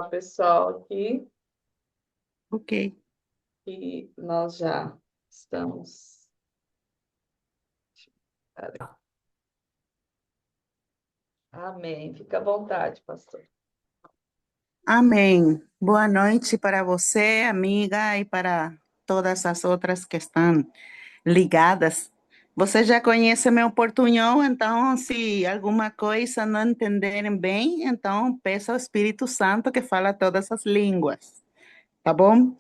Pessoal aqui Ok. e nós já estamos. Amém. Fica à vontade, pastor. Amém. Boa noite para você, amiga, e para todas as outras que estão ligadas. Você já conhece meu portunhol, então, se alguma coisa não entenderem bem, então peça ao Espírito Santo que fala todas as línguas, tá bom?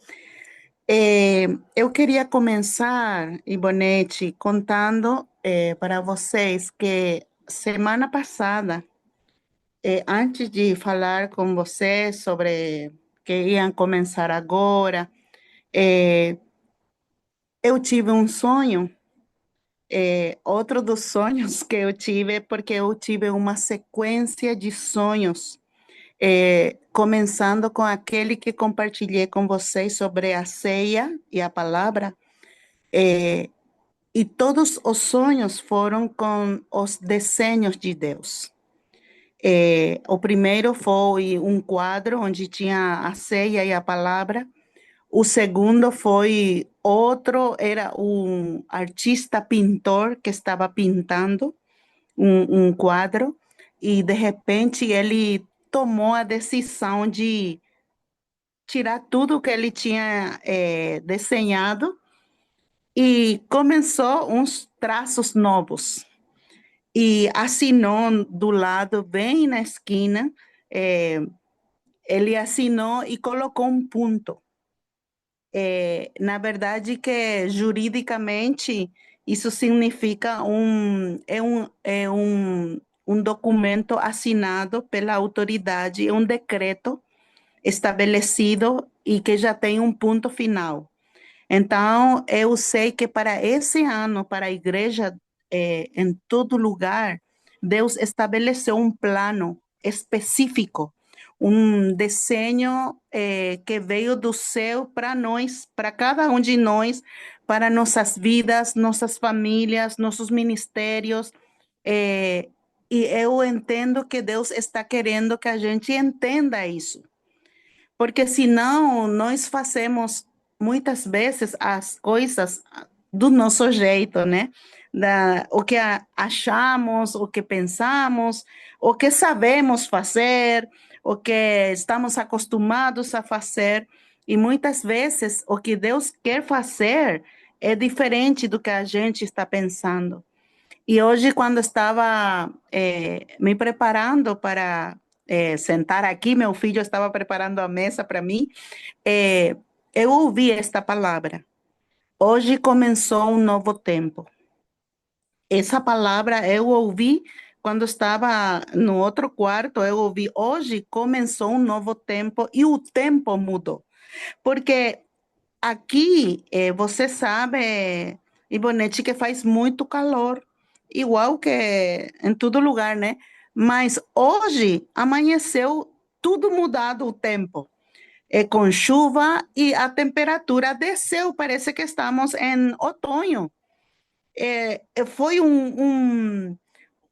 Eu queria começar, Ivonete, contando para vocês que semana passada, antes de falar com você sobre que iam começar agora, eh, eu tive um sonho. Outro dos sonhos que eu tive, porque eu tive uma sequência de sonhos, começando com aquele que compartilhei com vocês sobre a ceia e a palavra, e todos os sonhos foram com os desenhos de Deus. O primeiro foi um quadro onde tinha a ceia e a palavra. O segundo foi outro, era um artista pintor que estava pintando um quadro e de repente ele tomou a decisão de tirar tudo que ele tinha desenhado e começou uns traços novos e assinou do lado, bem na esquina, eh, ele assinou e colocou um ponto. Na verdade, que juridicamente isso significa um documento assinado pela autoridade, é um decreto estabelecido e que já tem um ponto final. Então, eu sei que para esse ano, para a igreja, em todo lugar, Deus estabeleceu um plano específico, um desenho que veio do céu para nós, para cada um de nós, para nossas vidas, nossas famílias, nossos ministérios. eh, e eu entendo que Deus está querendo que a gente entenda isso. Porque senão nós fazemos muitas vezes as coisas do nosso jeito, né? O que achamos, o que pensamos, o que sabemos fazer, o que estamos acostumados a fazer. E muitas vezes o que Deus quer fazer é diferente do que a gente está pensando. E hoje, quando estava me preparando para sentar aqui, meu filho estava preparando a mesa para mim, eh, eu ouvi esta palavra. Hoje começou um novo tempo. Essa palavra eu ouvi quando estava no outro quarto, eu ouvi, hoje começou um novo tempo e o tempo mudou. Porque aqui, você sabe, Ivonete, que faz muito calor, igual que em todo lugar, né? Mas hoje amanheceu tudo mudado o tempo, com chuva e a temperatura desceu, parece que estamos em outono. Foi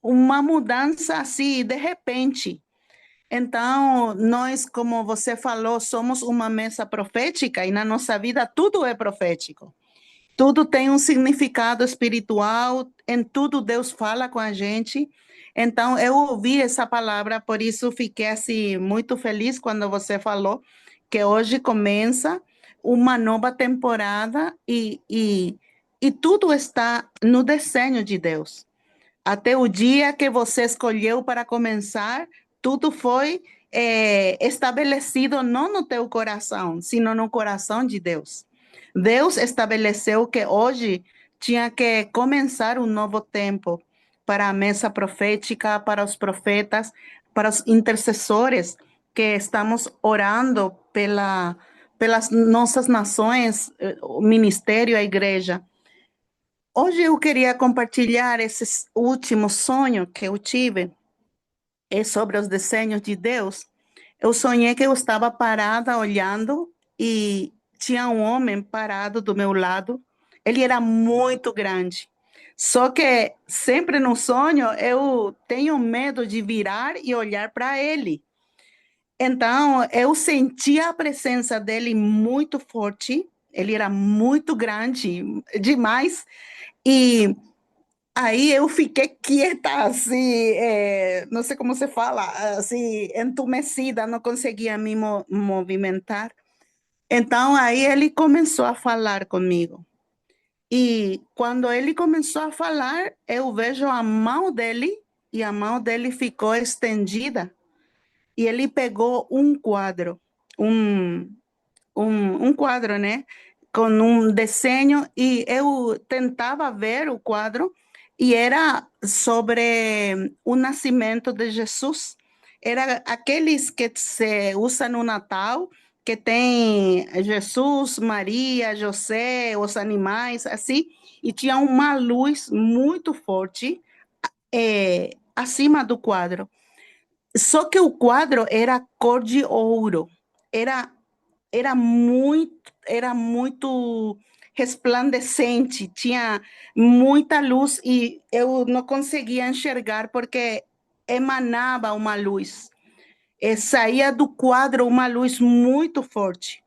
uma mudança assim, de repente. Então, nós, como você falou, somos uma mesa profética e na nossa vida tudo é profético. Tudo tem um significado espiritual, em tudo Deus fala com a gente. Então, eu ouvi essa palavra, por isso fiquei assim muito feliz quando você falou que hoje começa uma nova temporada e tudo está no desenho de Deus. Até o dia que você escolheu para começar, tudo foi estabelecido não no teu coração, sino no coração de Deus. Deus estabeleceu que hoje tinha que começar um novo tempo para a mesa profética, para os profetas, para os intercessores que estamos orando pelas nossas nações, o ministério, a igreja. Hoje eu queria compartilhar esse último sonho que eu tive, é sobre os desenhos de Deus. Eu sonhei que eu estava parada olhando e tinha um homem parado do meu lado. Ele era muito grande. Só que sempre no sonho eu tenho medo de virar e olhar para ele. Então, eu sentia a presença dele muito forte, ele era muito grande, demais, e aí eu fiquei quieta, assim, não sei como se fala, assim, entumecida, não conseguia me movimentar. Então, aí ele começou a falar comigo. E quando ele começou a falar, eu vejo a mão dele, e a mão dele ficou estendida. E ele pegou um quadro, um, um quadro, né? Com um desenho, e eu tentava ver o quadro, e era sobre o nascimento de Jesus. Era aqueles que se usa no Natal, que tem Jesus, Maria, José, os animais, assim, e tinha uma luz muito forte acima do quadro. Só que o quadro era cor de ouro, era era muito resplandecente, tinha muita luz e eu não conseguia enxergar porque emanava uma luz. Saía do quadro uma luz muito forte.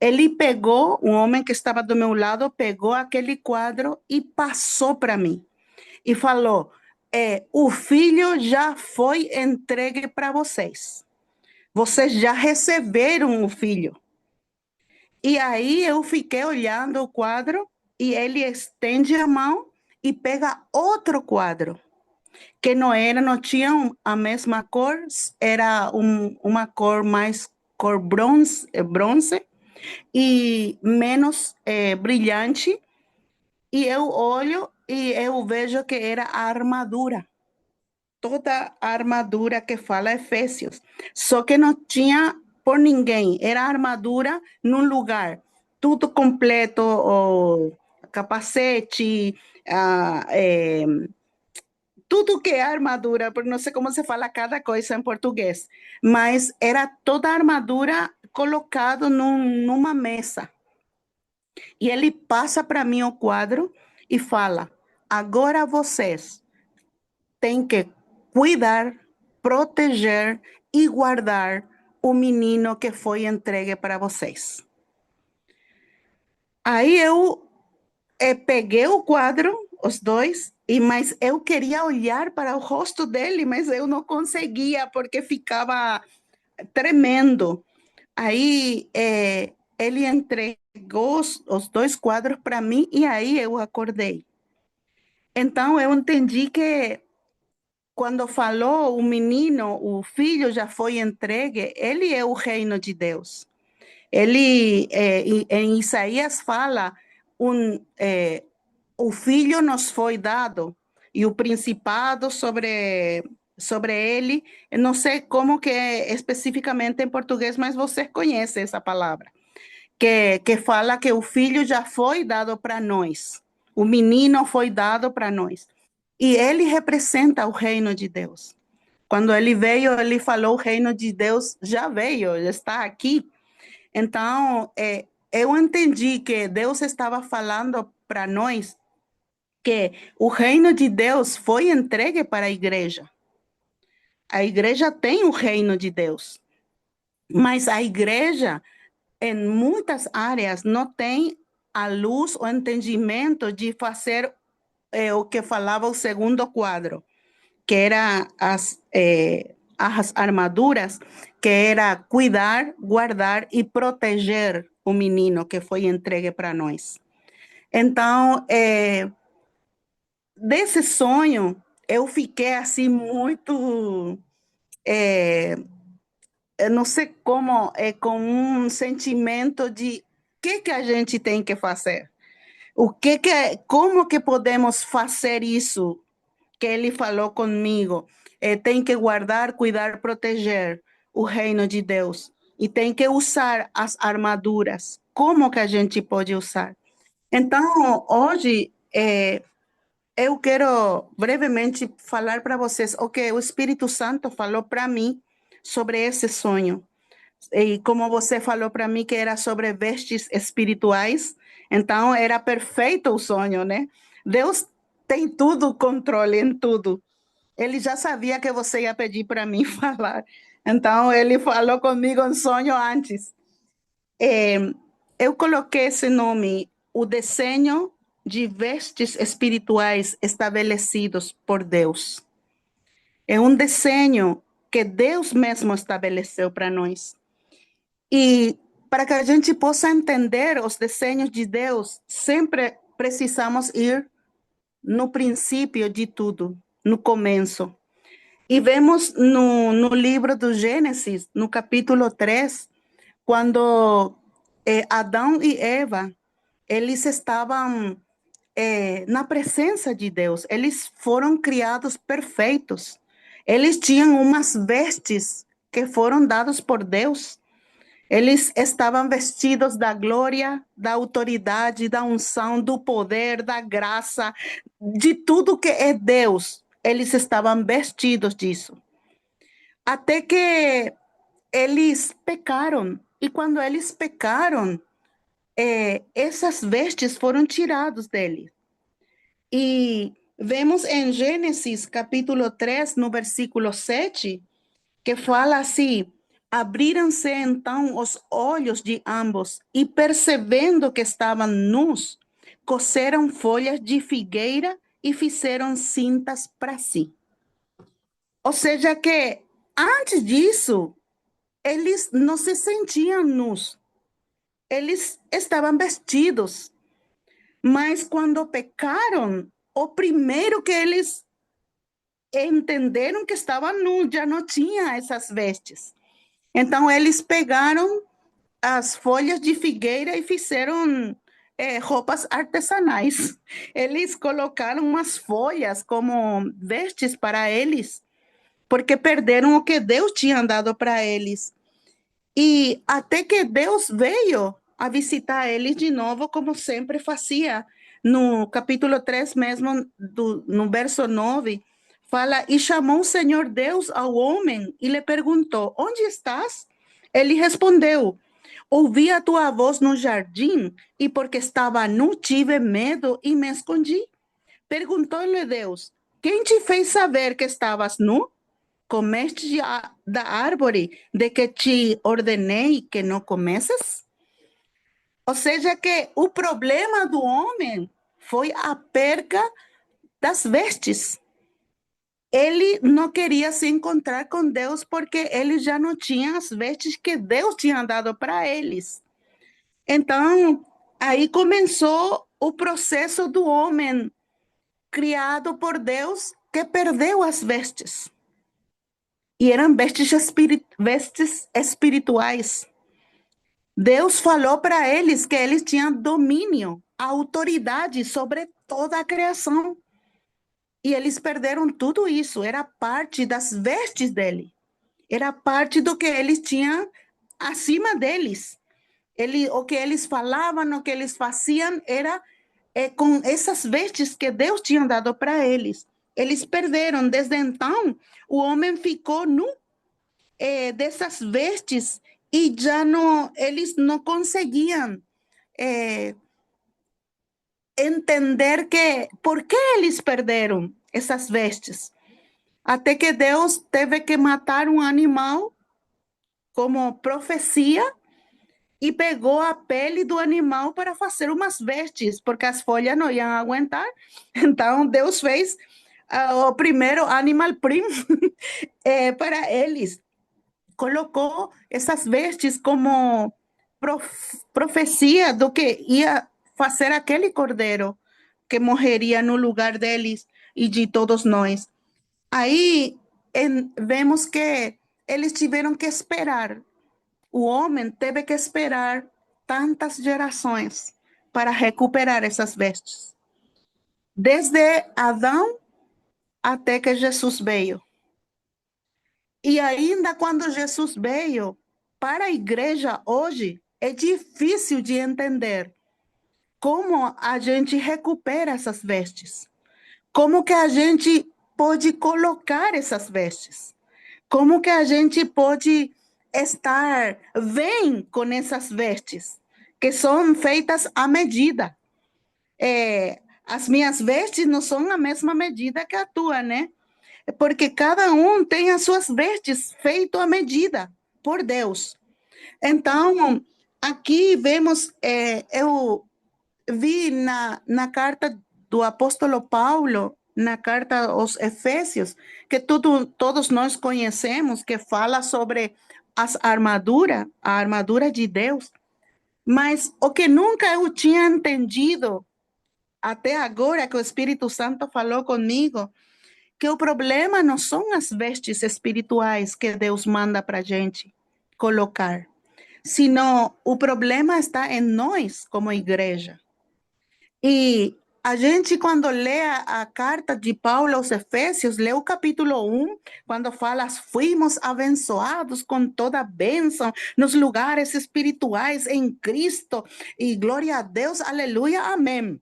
Ele pegou, um homem que estava do meu lado, pegou aquele quadro e passou para mim. E falou: o filho já foi entregue para vocês. Vocês já receberam o filho. E aí eu fiquei olhando o quadro e ele estende a mão e pega outro quadro, que não era, não tinha a mesma cor, era uma cor mais cor bronze, bronze e menos brilhante. E eu olho e eu vejo que era a armadura, toda a armadura que fala Efésios. Só que não tinha por ninguém, era armadura num lugar, tudo completo, o capacete, ah, tudo que é armadura, porque não sei como se fala cada coisa em português, mas era toda a armadura colocado numa mesa. E ele passa para mim o quadro e fala: agora vocês têm que cuidar, proteger e guardar o menino que foi entregue para vocês. Aí eu peguei o quadro, os dois, mas eu queria olhar para o rosto dele, mas eu não conseguia porque ficava tremendo. Aí ele entregou os dois quadros para mim e aí eu acordei. Então eu entendi que quando falou o menino, o filho já foi entregue, ele é o reino de Deus. Ele, em Isaías fala, o filho nos foi dado e o principado sobre ele, não sei como que é especificamente em português, mas você conhece essa palavra, que fala que o filho já foi dado para nós, o menino foi dado para nós. E ele representa o reino de Deus. Quando ele veio, ele falou: o reino de Deus já veio, já está aqui. Então, eu entendi que Deus estava falando para nós que o reino de Deus foi entregue para a igreja. A igreja tem o reino de Deus, mas a igreja, em muitas áreas, não tem a luz, o entendimento de fazer o que falava o segundo quadro, que era as armaduras, que era cuidar, guardar e proteger o menino que foi entregue para nós. Então, desse sonho, eu fiquei assim muito, eu não sei como, com um sentimento de que a gente tem que fazer? Como que podemos fazer isso que ele falou comigo? Tem que guardar, cuidar, proteger o reino de Deus. E tem que usar as armaduras. Como que a gente pode usar? Então, hoje, eu quero brevemente falar para vocês o que o Espírito Santo falou para mim sobre esse sonho. E como você falou para mim que era sobre vestes espirituais, então era perfeito o sonho, né? Deus tem tudo, controle em tudo. Ele já sabia que você ia pedir para mim falar. Então, ele falou comigo em sonho antes. É, eu coloquei esse nome, o desenho de vestes espirituais estabelecidos por Deus. É um desenho que Deus mesmo estabeleceu para nós. E para que a gente possa entender os desenhos de Deus, sempre precisamos ir no princípio de tudo, no começo. E vemos no livro do Gênesis, no capítulo 3, quando Adão e Eva, eles estavam na presença de Deus, eles foram criados perfeitos. Eles tinham umas vestes que foram dadas por Deus. Eles estavam vestidos da glória, da autoridade, da unção, do poder, da graça, de tudo que é Deus. Eles estavam vestidos disso. Até que eles pecaram. E quando eles pecaram, essas vestes foram tiradas dele. E vemos em Gênesis capítulo 3, no versículo 7, que fala assim: abriram-se então os olhos de ambos e, percebendo que estavam nus, coseram folhas de figueira e fizeram cintas para si. Ou seja, que antes disso, eles não se sentiam nus, eles estavam vestidos, mas quando pecaram, o primeiro que eles entenderam que estavam nus, já não tinha essas vestes. Então, eles pegaram as folhas de figueira e fizeram roupas artesanais. Eles colocaram umas folhas como vestes para eles, porque perderam o que Deus tinha dado para eles. E até que Deus veio a visitar eles de novo, como sempre fazia. No capítulo 3 mesmo, no verso 9, fala: e chamou o Senhor Deus ao homem e lhe perguntou: onde estás? Ele respondeu: ouvi a tua voz no jardim, e porque estava nu, tive medo e me escondi. Perguntou-lhe Deus: quem te fez saber que estavas nu? Comeste da árvore de que te ordenei que não comesses? Ou seja, que o problema do homem foi a perca das vestes. Ele não queria se encontrar com Deus porque ele já não tinha as vestes que Deus tinha dado para eles. Então, aí começou o processo do homem criado por Deus que perdeu as vestes. E eram vestes espirituais. Deus falou para eles que eles tinham domínio, autoridade sobre toda a criação. E eles perderam tudo isso. Era parte das vestes dele. Era parte do que eles tinham acima deles. O que eles falavam, o que eles faziam, era com essas vestes que Deus tinha dado para eles. Eles perderam. Desde então, o homem ficou nu dessas vestes e já não, eles não conseguiam entender que por que eles perderam essas vestes. Até que Deus teve que matar um animal como profecia e pegou a pele do animal para fazer umas vestes, porque as folhas não iam aguentar. Então Deus fez o primeiro animal print para eles. Colocou essas vestes como profecia do que ia fazer aquele cordeiro que morreria no lugar deles e de todos nós. Aí vemos que eles tiveram que esperar. O homem teve que esperar tantas gerações para recuperar essas vestes. Desde Adão até que Jesus veio. E ainda quando Jesus veio, para a igreja hoje, é difícil de entender como a gente recupera essas vestes. Como que a gente pode colocar essas vestes? Como que a gente pode estar bem com essas vestes, que são feitas à medida? As minhas vestes não são a mesma medida que a tua, né? porque cada um tem as suas vestes feito à medida por Deus. Então, aqui vemos, eu vi na carta do apóstolo Paulo, na carta aos Efésios, que todos nós conhecemos, que fala sobre a armadura de Deus, mas o que nunca eu tinha entendido, até agora que o Espírito Santo falou comigo, que o problema não são as vestes espirituais que Deus manda para a gente colocar, sino o problema está em nós como igreja. E a gente, quando lê a carta de Paulo aos Efésios, lê o capítulo 1, quando fala, fomos abençoados com toda bênção nos lugares espirituais em Cristo, e glória a Deus, aleluia, amém.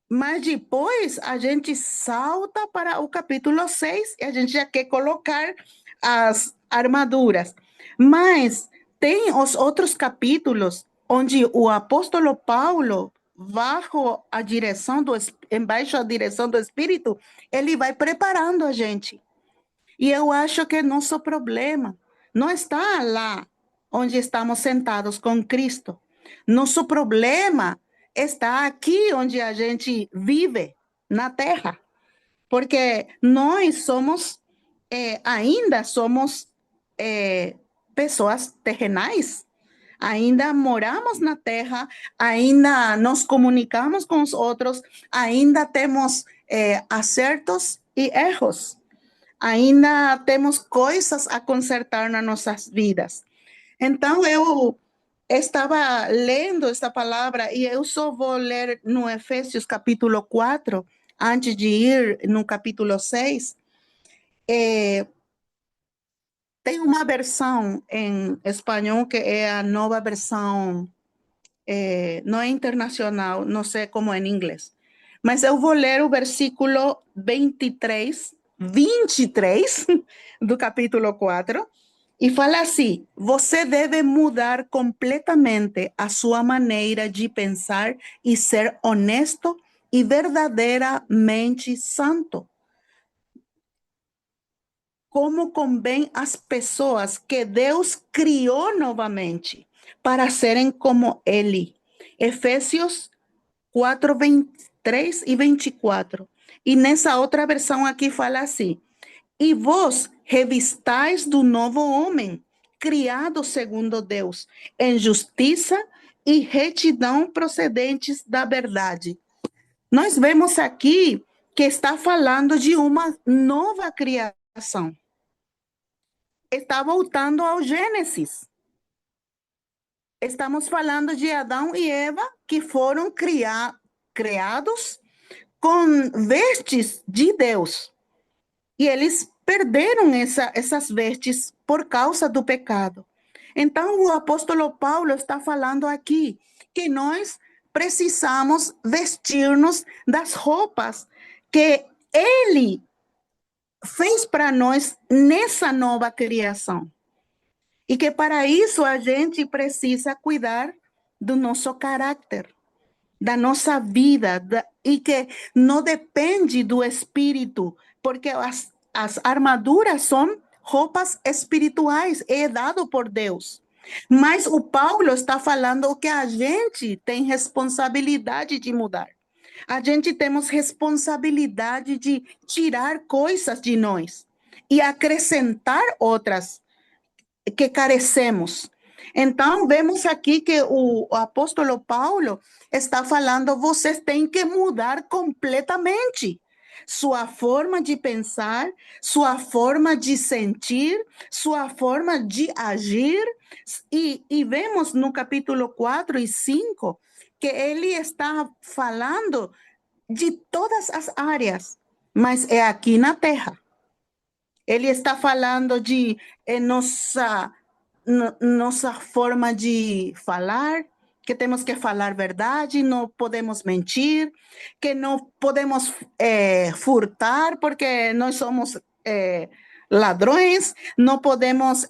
Mas depois a gente salta para o capítulo 6 e a gente já quer colocar as armaduras. Mas tem os outros capítulos onde o apóstolo Paulo, embaixo da direção do Espírito, ele vai preparando a gente. E eu acho que nosso problema não está lá onde estamos sentados com Cristo. Nosso problema está aqui onde a gente vive, na terra. Porque nós somos, ainda somos pessoas terrenais. Ainda moramos na terra, ainda nos comunicamos com os outros, ainda temos acertos e erros. Ainda temos coisas a consertar nas nossas vidas. Então, eu estava lendo esta palavra e eu só vou ler no Efésios capítulo 4, antes de ir no capítulo 6. Tem uma versão em espanhol que é a nova versão, não é internacional, não sei como é em inglês. Mas eu vou ler o versículo 23 do capítulo 4, e fala assim: você deve mudar completamente a sua maneira de pensar e ser honesto e verdadeiramente santo, como convém às pessoas que Deus criou novamente para serem como Ele. Efésios 4, 23 e 24. E nessa outra versão aqui fala assim: e vós revistais do novo homem, criado segundo Deus, em justiça e retidão procedentes da verdade. Nós vemos aqui que está falando de uma nova criação. Está voltando ao Gênesis. Estamos falando de Adão e Eva, que foram criados com vestes de Deus. E eles perderam essas vestes por causa do pecado. Então, o apóstolo Paulo está falando aqui que nós precisamos vestir-nos das roupas que ele fez para nós nessa nova criação. E que para isso a gente precisa cuidar do nosso caráter, da nossa vida, e que não depende do espírito, porque as armaduras são roupas espirituais, é dado por Deus. Mas o Paulo está falando que a gente tem responsabilidade de mudar. A gente temos responsabilidade de tirar coisas de nós e acrescentar outras que carecemos. Então, vemos aqui que o apóstolo Paulo está falando, vocês têm que mudar completamente sua forma de pensar, sua forma de sentir, sua forma de agir. E vemos no capítulo 4 e 5 que ele está falando de todas as áreas, mas é aqui na terra. Ele está falando de nossa forma de falar, que temos que falar verdade, não podemos mentir, que não podemos furtar, porque nós somos ladrões, não podemos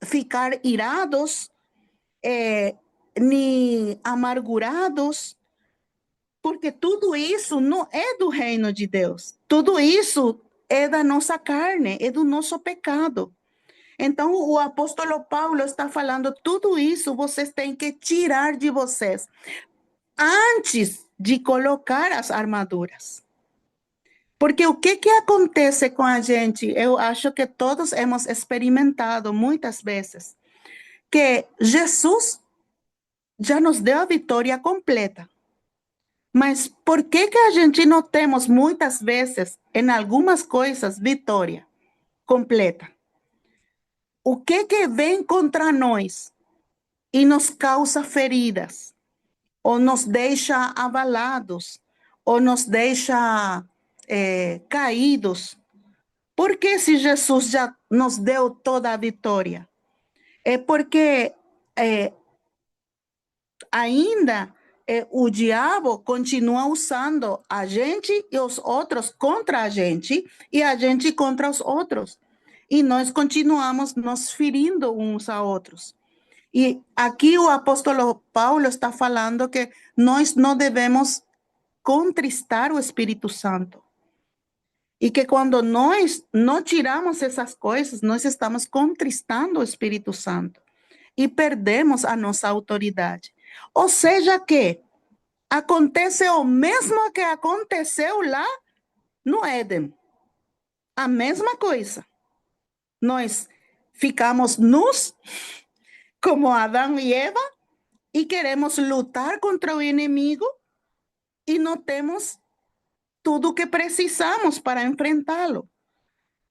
ficar irados, nem amargurados, porque tudo isso não é do reino de Deus. Tudo isso é da nossa carne, é do nosso pecado. Então, o apóstolo Paulo está falando, tudo isso vocês têm que tirar de vocês antes de colocar as armaduras. Porque o que acontece com a gente? Eu acho que todos hemos experimentado muitas vezes que Jesus já nos deu a vitória completa. Mas por que a gente não temos muitas vezes, em algumas coisas, vitória completa? O que vem contra nós e nos causa feridas, ou nos deixa abalados, ou nos deixa caídos? Porque se Jesus já nos deu toda a vitória? É porque ainda o diabo continua usando a gente e os outros contra a gente e a gente contra os outros. E nós continuamos nos ferindo uns a outros. E aqui o apóstolo Paulo está falando que nós não devemos contristar o Espírito Santo. E que quando nós não tiramos essas coisas, nós estamos contristando o Espírito Santo e perdemos a nossa autoridade. Ou seja que acontece o mesmo que aconteceu lá no Éden. A mesma coisa. Nós ficamos nus, como Adão e Eva, e queremos lutar contra o inimigo e não temos tudo o que precisamos para enfrentá-lo.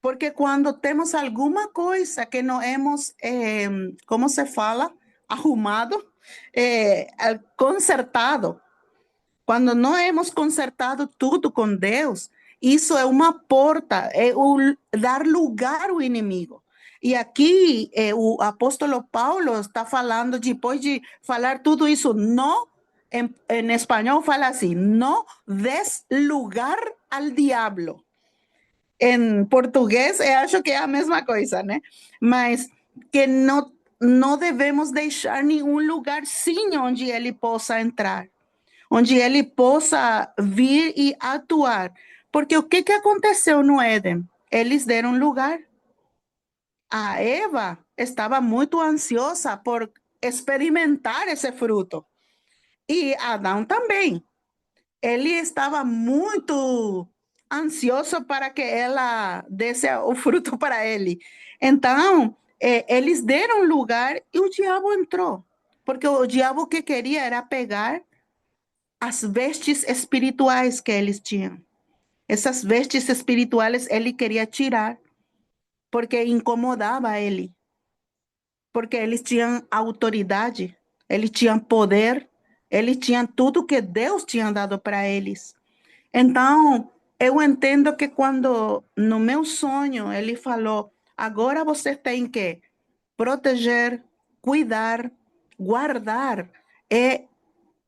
Porque quando temos alguma coisa que não hemos, como se fala, arrumado, consertado, quando não hemos consertado tudo com Deus, isso é uma porta, é dar lugar ao inimigo. E aqui o apóstolo Paulo está falando, depois de falar tudo isso, não, em espanhol fala assim, não des lugar al diablo. Em português, eu acho que é a mesma coisa, né? Mas que não devemos deixar nenhum lugarzinho onde ele possa entrar, onde ele possa vir e atuar. Porque o que aconteceu no Éden? Eles deram lugar. A Eva estava muito ansiosa por experimentar esse fruto. E Adão também. Ele estava muito ansioso para que ela desse o fruto para ele. Então, eles deram lugar e o diabo entrou. Porque o diabo o que queria era pegar as vestes espirituais que eles tinham. Essas vestes espirituais ele queria tirar, porque incomodava ele. Porque eles tinham autoridade, eles tinham poder, eles tinham tudo que Deus tinha dado para eles. Então, eu entendo que quando no meu sonho ele falou, agora você tem que proteger, cuidar, guardar.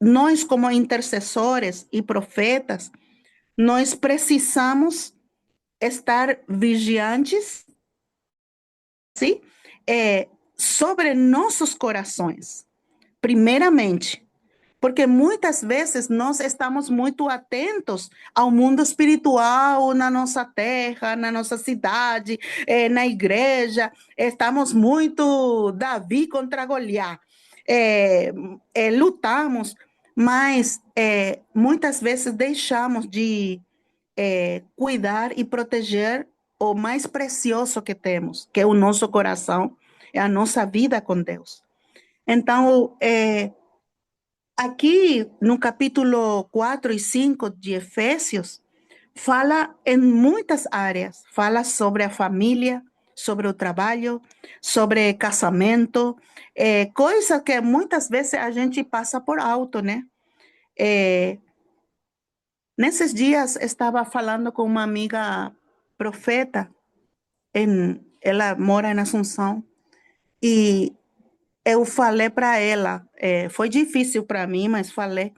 Nós, como intercessores e profetas, nós precisamos estar vigiantes, sim? Sobre nossos corações, primeiramente. Porque muitas vezes nós estamos muito atentos ao mundo espiritual na nossa terra, na nossa cidade, na igreja. Estamos muito Davi contra Goliat. Lutamos, mas muitas vezes deixamos de cuidar e proteger o mais precioso que temos, que é o nosso coração, é a nossa vida com Deus. Então, aqui no capítulo 4 e 5 de Efésios, fala em muitas áreas, fala sobre a família, sobre o trabalho, sobre casamento, coisa que muitas vezes a gente passa por alto, né? Nesses dias estava falando com uma amiga profeta, ela mora em Assunção, e eu falei para ela, foi difícil para mim, mas falei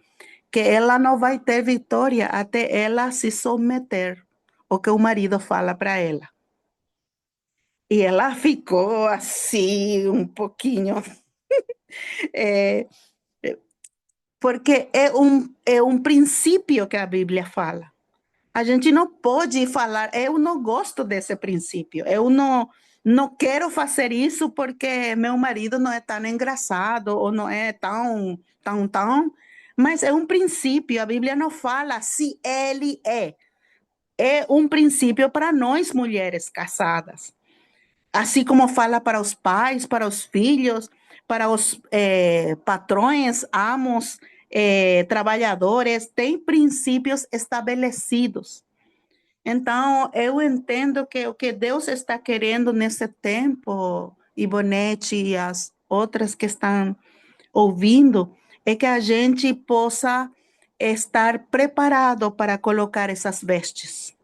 que ela não vai ter vitória até ela se submeter ao que o marido fala para ela. E ela ficou assim, um pouquinho, é, porque é um princípio que a Bíblia fala. A gente não pode falar, eu não gosto desse princípio, eu não quero fazer isso porque meu marido não é tão engraçado ou não é tão, mas é um princípio, a Bíblia não fala se ele é. É um princípio para nós mulheres casadas. Assim como fala para os pais, para os filhos, para os patrões, amos, trabalhadores, tem princípios estabelecidos. Então, eu entendo que o que Deus está querendo nesse tempo, Ivonete e as outras que estão ouvindo, é que a gente possa estar preparado para colocar essas vestes.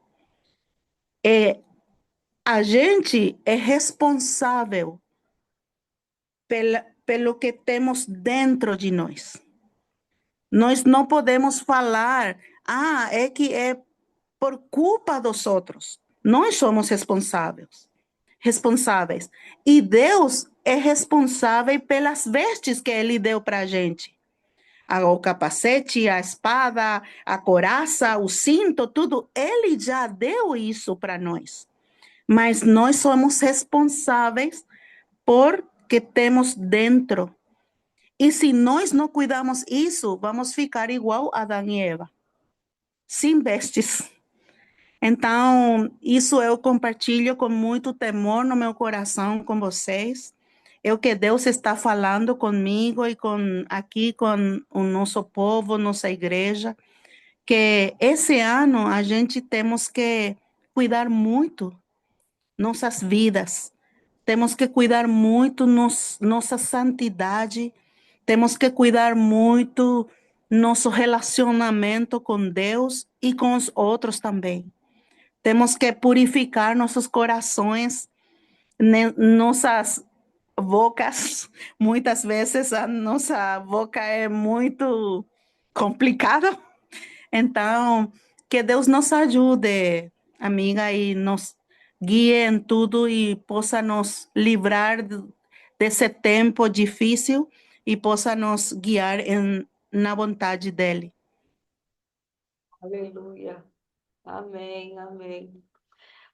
A gente é responsável pelo que temos dentro de nós. Nós não podemos falar, é que é por culpa dos outros. Nós somos responsáveis. E Deus é responsável pelas vestes que Ele deu para a gente. O capacete, a espada, a couraça, o cinto, tudo. Ele já deu isso para nós. Mas nós somos responsáveis por que temos dentro. E se nós não cuidamos isso, vamos ficar igual a Adão e Eva, sem vestes. Então, isso eu compartilho com muito temor no meu coração com vocês. É o que Deus está falando comigo e aqui com o nosso povo, nossa igreja, que esse ano a gente temos que cuidar muito nossas vidas, temos que cuidar muito nossa santidade, temos que cuidar muito nosso relacionamento com Deus e com os outros também. Temos que purificar nossos corações, nossas bocas. Muitas vezes a nossa boca é muito complicada. Então, que Deus nos ajude, amiga, e nos guie em tudo e possa nos livrar desse tempo difícil e possa nos guiar na vontade dele. Aleluia. Amém, amém.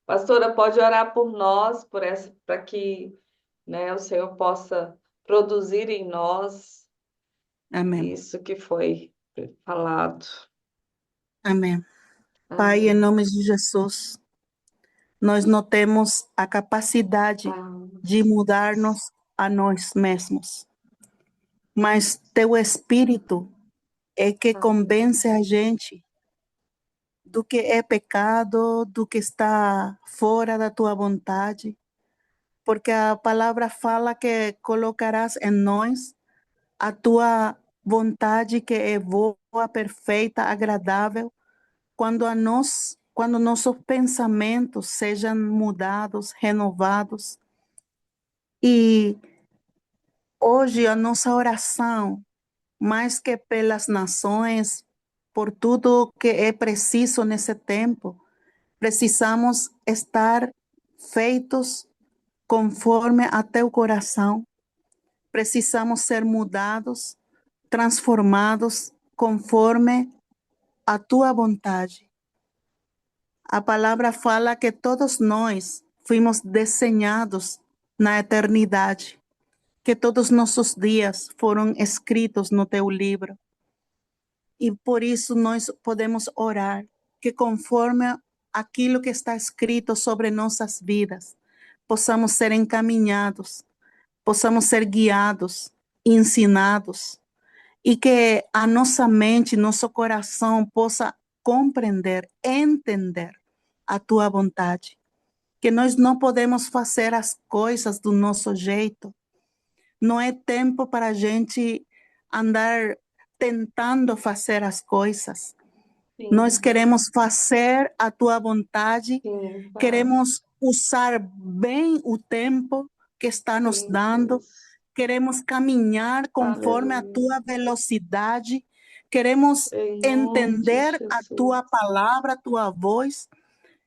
Pastora, pode orar por nós, para que, né, o Senhor possa produzir em nós Amém. isso que foi falado. Amém. Pai, em Amém. nome de Jesus, nós não temos a capacidade Ah, de mudar-nos a nós mesmos, mas teu Espírito é que convence a gente do que é pecado, do que está fora da tua vontade, porque a palavra fala que colocarás em nós a tua vontade que é boa, perfeita, agradável, quando nossos pensamentos sejam mudados, renovados. E hoje a nossa oração, mais que pelas nações, por tudo que é preciso nesse tempo, precisamos estar feitos conforme a teu coração. Precisamos ser mudados, transformados conforme a tua vontade. A palavra fala que todos nós fuimos desenhados na eternidade, que todos nossos dias foram escritos no teu livro. E por isso nós podemos orar que conforme aquilo que está escrito sobre nossas vidas, possamos ser encaminhados, possamos ser guiados, ensinados, e que a nossa mente, nosso coração possa compreender, entender a tua vontade. Que nós não podemos fazer as coisas do nosso jeito. Não é tempo para a gente andar tentando fazer as coisas. Nós sim, queremos fazer a tua vontade, sim, Pai. queremos usar bem o tempo que está nos Sim, dando, Deus. queremos caminhar conforme a Aleluia. tua velocidade, queremos Em nome de entender a tua Jesus. palavra, a tua voz,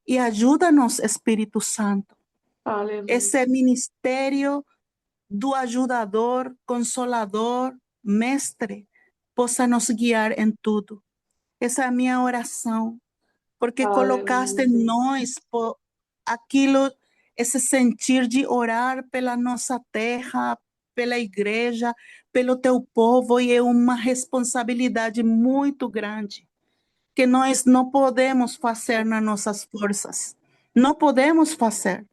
e ajuda-nos, Espírito Santo. Esse Aleluia. ministério do ajudador, consolador, mestre, possa nos guiar em tudo. Essa é a minha oração, porque colocaste Aleluia, em Deus. nós aquilo, esse sentir de orar pela nossa terra, pela igreja, pelo teu povo, e é uma responsabilidade muito grande que nós não podemos fazer nas nossas forças. Não podemos fazer,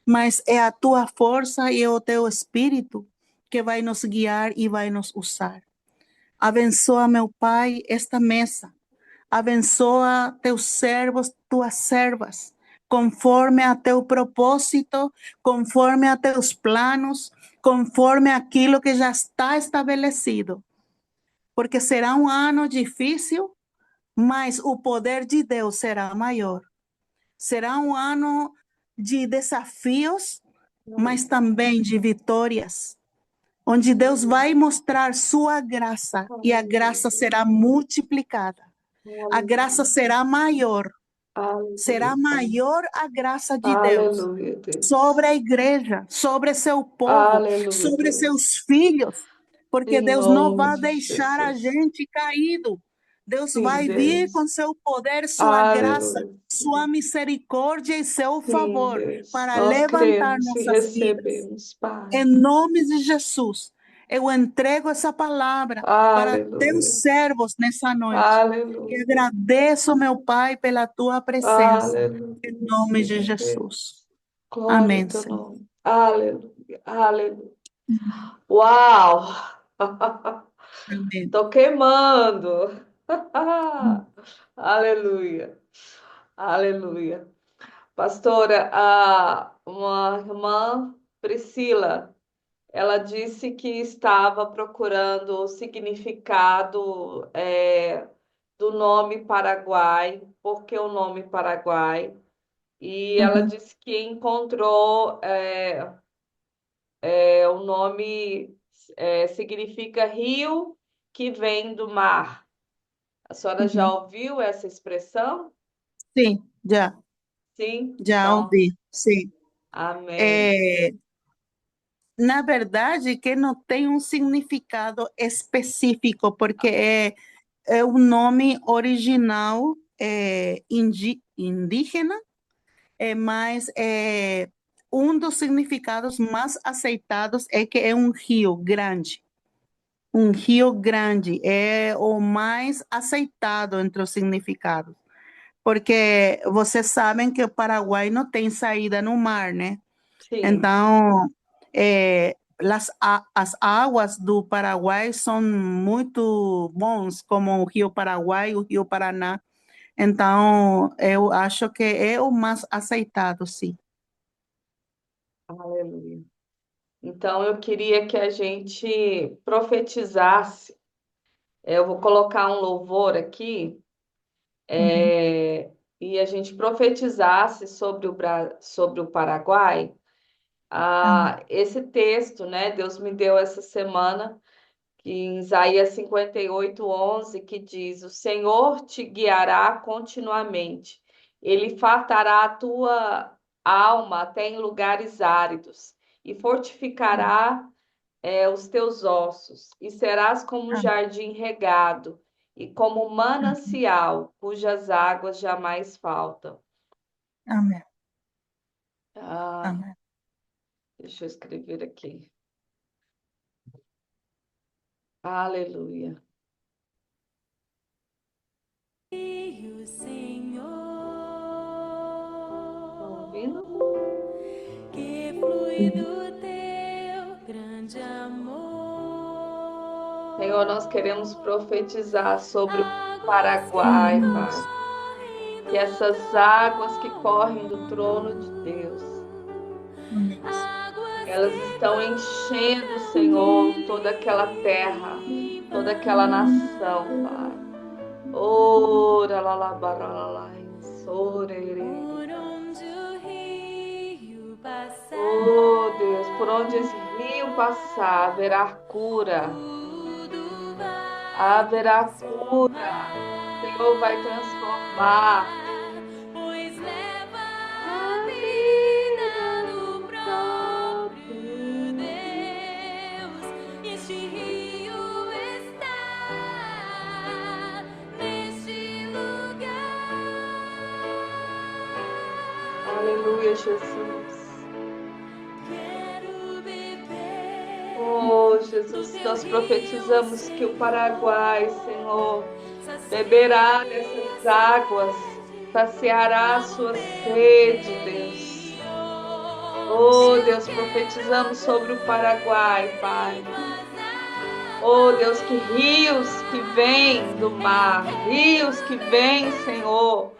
mas é a tua força e é o teu espírito que vai nos guiar e vai nos usar. Abençoa, meu Pai, esta mesa. Abençoa teus servos, tuas servas, conforme a teu propósito, conforme a teus planos, conforme aquilo que já está estabelecido. Porque será um ano difícil, mas o poder de Deus será maior. Será um ano de desafios, mas também de vitórias, onde Deus vai mostrar sua graça e a graça Aleluia, será multiplicada. A graça aleluia, será aleluia, maior a graça de Deus aleluia, sobre Deus. a igreja, sobre seu povo, Aleluia, sobre Deus. seus filhos, porque Em Deus não nome vai de deixar a Jesus. gente caído. Deus Sim, vai vir com Deus. seu poder, sua graça, Aleluia. sua misericórdia e seu Sim, favor Deus. para Nós levantar cremos e nossas vidas. recebemos, Pai. Em nome de Jesus, eu entrego essa palavra para Aleluia. teus servos nessa noite. E Aleluia. agradeço, meu Pai, pela tua presença. Em Aleluia. nome de Sim, Jesus. Deus. Glória ao Amém, teu Senhor. nome. Aleluia. Aleluia. Uau! Amém. Tô queimando. Aleluia. Aleluia. Pastora, uma irmã, Priscila, ela disse que estava procurando o significado do nome Paraguai, porque o nome Paraguai, e ela Uhum, disse que encontrou o nome significa rio que vem do mar. A senhora já uhum. ouviu essa expressão? Sim, Sim? já Então, ouvi. Sim. amém. É, na verdade, que não tem um significado específico, porque é o nome original indígena, mas um dos significados mais aceitados é que é um rio grande. Um rio grande é o mais aceitado entre os significados, porque vocês sabem que o Paraguai não tem saída no mar, né? Sim. Então, as águas do Paraguai são muito bons, como o Rio Paraguai, o Rio Paraná. Então, eu acho que é o mais aceitado, sim. Aleluia. Então, eu queria que a gente profetizasse. Eu vou colocar um louvor aqui, Uhum, e a gente profetizasse sobre sobre o Paraguai. amém, Esse texto, né? Deus me deu essa semana, que em Isaías 58:11, que diz: O Senhor te guiará continuamente, ele fartará a tua alma até em lugares áridos, e fortificará os teus ossos, e serás como um amém, jardim regado, e como um manancial, cujas águas jamais faltam. amém, Ah, amém. deixa eu escrever aqui. Aleluia. O Senhor, Estão ouvindo? que flui do teu grande amor, Senhor, nós queremos profetizar sobre o águas que Paraguai, Uhum, Pai. correm Que essas águas que correm do trono de Deus, amém, águas elas que estão enchendo, Senhor, toda aquela terra, toda aquela nação, Pai. Ora, lá, lá, bará, lá, lá, sorerê. por onde o rio Oh, passar, Deus, por onde esse rio passar, haverá cura, tudo vai haverá cura. O Senhor vai transformar transformar, pois leva a a vida vida do do próprio próprio Deus. Este rio está neste lugar. Jesus. Quero beber. Oh, Jesus, nós profetizamos que o Paraguai, Senhor, beberá dessas águas, saciará a sua sede, Deus. Oh, Deus, profetizamos sobre o Paraguai, Pai. Oh, Deus, que rios que vêm do mar, rios que vêm, Senhor,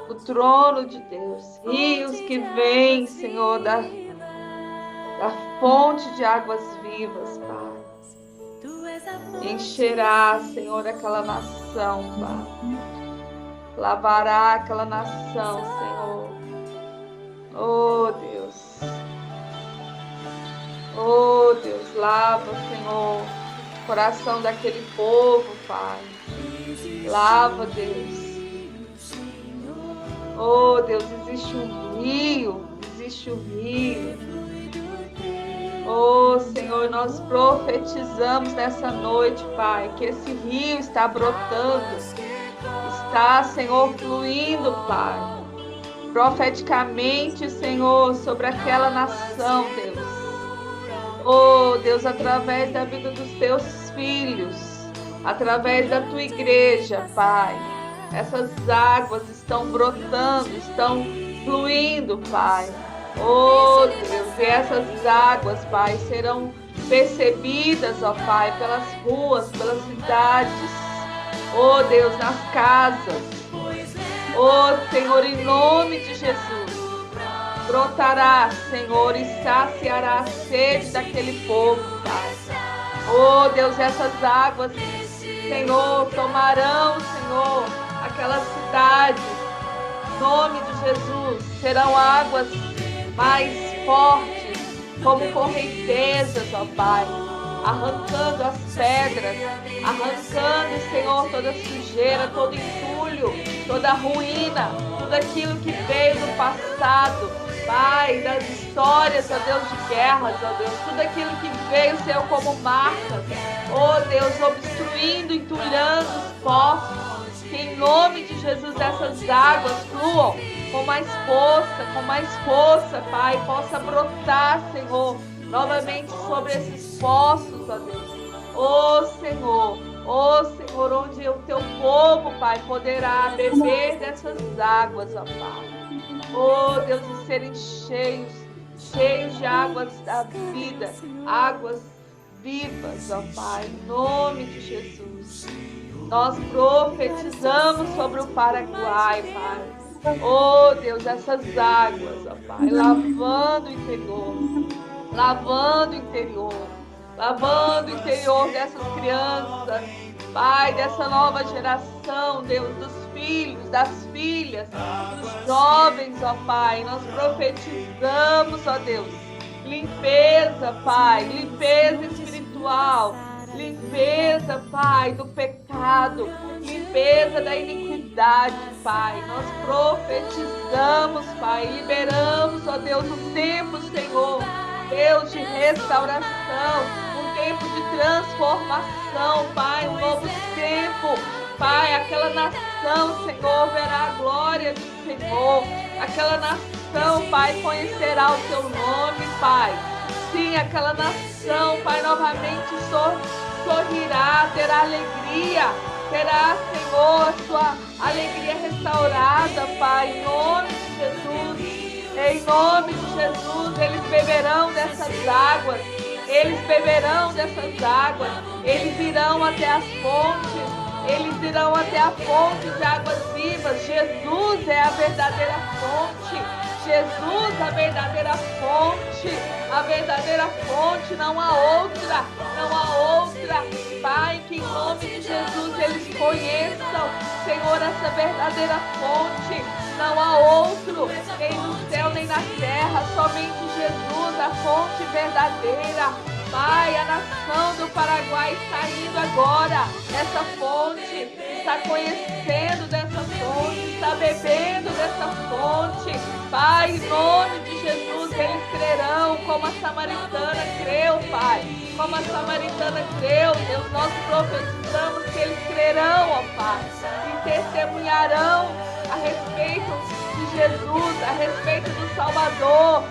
do trono de Deus, rios que vêm, Senhor, da fonte de águas vivas, Pai. Tu és a fonte. Encherá, Senhor, aquela nação, Pai. Lavará aquela nação, Senhor. Oh, Deus. Oh, Deus, lava, Senhor, o coração daquele povo, Pai. Lava, Deus. Oh, Deus, existe um rio, existe um rio. Oh, Senhor, nós profetizamos nessa noite, Pai, que esse rio está brotando, está, Senhor, fluindo, Pai, profeticamente, Senhor, sobre aquela nação, Deus. Oh, Deus, através da vida dos teus filhos, através da tua igreja, Pai, essas águas estão brotando, estão fluindo, Pai. Oh, Deus, e essas águas, Pai, serão percebidas, ó Pai, pelas ruas, pelas cidades. Oh, Deus, nas casas. Oh, Senhor, em nome de Jesus, brotará, Senhor, e saciará a sede daquele povo, Pai. Oh, Deus, essas águas, Senhor, tomarão, Senhor, aquelas cidades. Em nome de Jesus, serão águas mais fortes, como correntezas, ó Pai, arrancando as pedras, arrancando, Senhor, toda sujeira, todo entulho, toda ruína, tudo aquilo que veio do passado, Pai, das histórias, ó Deus, de guerras, ó Deus, tudo aquilo que veio, Senhor, como marcas, ó Deus, obstruindo, entulhando os poços, que em nome de Jesus essas águas fluam com mais força, Pai, possa brotar, Senhor, novamente sobre esses poços, ó Deus. Ó Senhor, onde o teu povo, Pai, poderá beber dessas águas, ó Pai. Ó Deus, e serem cheios de águas da vida, águas vivas, ó Pai, em nome de Jesus. Nós profetizamos sobre o Paraguai, Pai. Oh, Deus, essas águas, ó Pai, lavando o interior, lavando o interior dessas crianças, Pai, dessa nova geração, Deus, dos filhos, das filhas, dos jovens, ó Pai. Nós profetizamos, ó Deus, limpeza, Pai, limpeza espiritual, limpeza, Pai, do pecado, limpeza da iniquidade, Pai. Nós profetizamos, Pai, liberamos, ó Deus, um tempo, Senhor, Deus de restauração, um tempo de transformação, Pai, um novo tempo, Pai. Aquela nação, Senhor, verá a glória do Senhor, aquela nação, Pai, conhecerá o teu nome, Pai. Sim, aquela nação, Pai, novamente sorrirá, terá alegria, terá, Senhor, a sua alegria restaurada, Pai, em nome de Jesus. Em nome de Jesus, eles beberão dessas águas, eles beberão dessas águas, eles irão até as fontes, eles irão até a fonte de águas vivas. Jesus é a verdadeira fonte, Jesus a verdadeira fonte, não há outra, Pai, que em nome de Jesus eles conheçam, Senhor, essa verdadeira fonte. Não há outro, nem no céu nem na terra, somente Jesus, a fonte verdadeira. Pai, a nação do Paraguai está indo agora nessa fonte, está conhecendo dessa fonte, está bebendo dessa fonte. Pai, em nome de Jesus, eles crerão como a samaritana creu, Pai. Como a samaritana creu, Deus, nós profetizamos que eles crerão, ó Pai, e testemunharão a respeito de Jesus, a respeito do Salvador,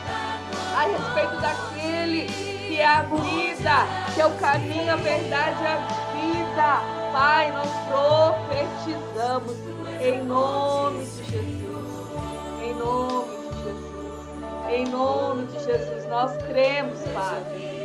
a respeito daquele que é a vida, que é o caminho, a verdade e a vida. Pai, nós profetizamos em nome de Jesus, em nome de Jesus, em nome de Jesus. Nós cremos, Pai.